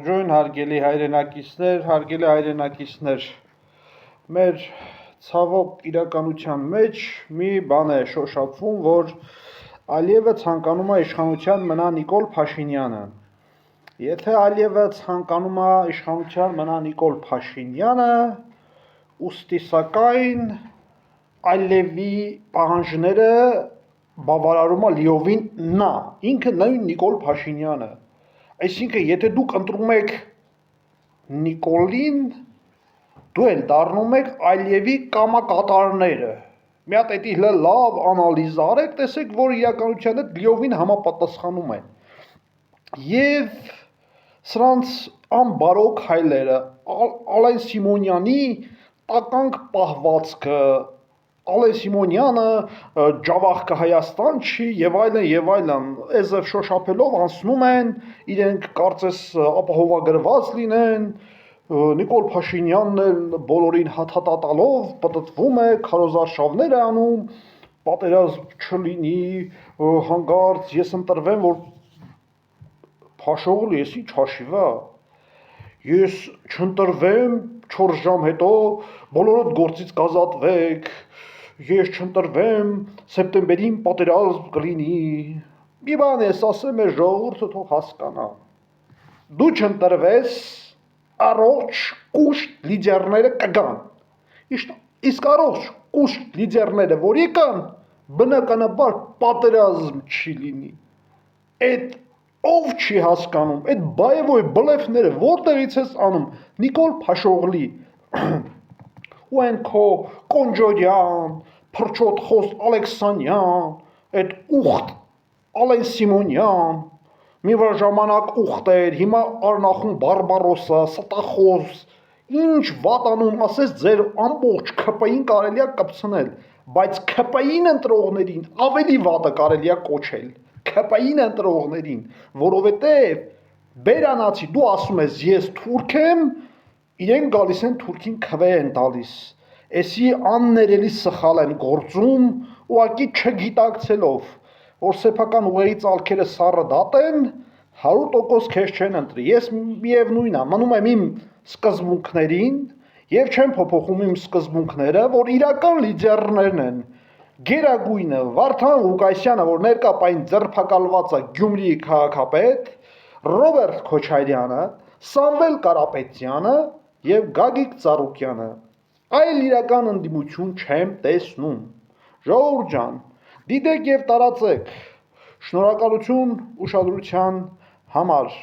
Ողջույն, հարգելի հայրենակիցներ, մեր ցավոք իրականության մեջ մի բան է շոշափվում, որ Ալիևը ցանկանում է իշխանության մնա Նիկոլ Փաշինյանը։ Եթե Ալիևը ցանկանում է իշխանության մնա Նիկոլ Փաշինյանը, ուստի սակայն Ալիևի պահանջները բավարարում է լիովին նա, ինքը նույն Նիկոլ Փաշինյանը։ Այսինքն, եթե դուք ընտրում եք Նիկոլին, դու էլ դառնում եք Ալիևի կամակատարները։ Մի հատ էդի լավ անալիզ արեք, տեսեք, որ իրականության հետ լիովին համապատասխանում է։ Եվ սրանց անբարոք հայլերը, Ալեն Սիմոնյանի տականք պահվածքը, Ալեն Սիմոնյանը ջավախքը Հայաստան չի եւ այլն, էզև շոշափելով անցնում են, իրենք կարծես ապահովագրված լինեն, Նիկոլ Փաշինյանն էլ բոլորին հաթաթատալով պտտվում է, քարոզարշավներ է անում, պատերազմ չլինի, հանկարծ ես ընտրվեմ, որ Փաշողը ես ինչ հաշիվա, ես չընտրվեմ 4 ժամ հետո բոլորդ գործից կազատվեք, ես չընտրվեմ, սեպտեմբերին պատերազմ կլինի, մի բան ես ասեմ, մեր ժողովուրդը թող հասկանա, դու չընտրվես, առողջ կուշտ լիդերները կգան, իսկ առողջ կուշտ լիդերները որ եկան, բնականաբար պատերազմ չի լինի, այդ ով չի հասկանում, այդ բայևոյ բլեֆները որտեղից ես անում, Նիկոլ Փաշողլի, ու են քո Կոնջորյան, Փրչոտ Խոստ Ալեքսանյան, այդ ուխտ Ալեն Սիմոնյան, մի վար ժամանակ ուխտ էր, հիմա Արնախուն Բարբարոսը, Ստախոս, ինչ վատանում, ասես ձեր ամբողջ ՔՊ-ին կարելի է կպցնել, բայց ՔՊ-ին ընտրողներին ավելի վատը կարելի է կոչել, ՔՊ-ին ընտրողներին, որովհետև բերանացի դու ասում ես ես թուրք եմ, իրենք գալիս են թուրքին քվե են տալիս, էսի աններելի սխալ են գործում, ուղղակի չգիտակցելով, որ սեփական ուղեղի ծալքերը սառը դատեն, 100% քեզ չեն ընտրի, ես միևնույն է, մնում եմ իմ սկզբունքներին եւ չեմ փոփոխում իմ սկզբունքները, որ իրական լիդերներն են, Գերագույնը Վարդան Ղուկասյանը, որ ներկա պայն ձերբակալված է Գյումրիի քաղաքապետ, Ռոբերտ Քոչարյանը, Սամվել Կարապետյանը եւ Գագիկ Ծառուկյանը, այլ իրական ընդդիմություն չեմ տեսնում, ժողովուրդ ջան, դիտեք եւ տարածեք, շնորհակալություն ուշադրության համար։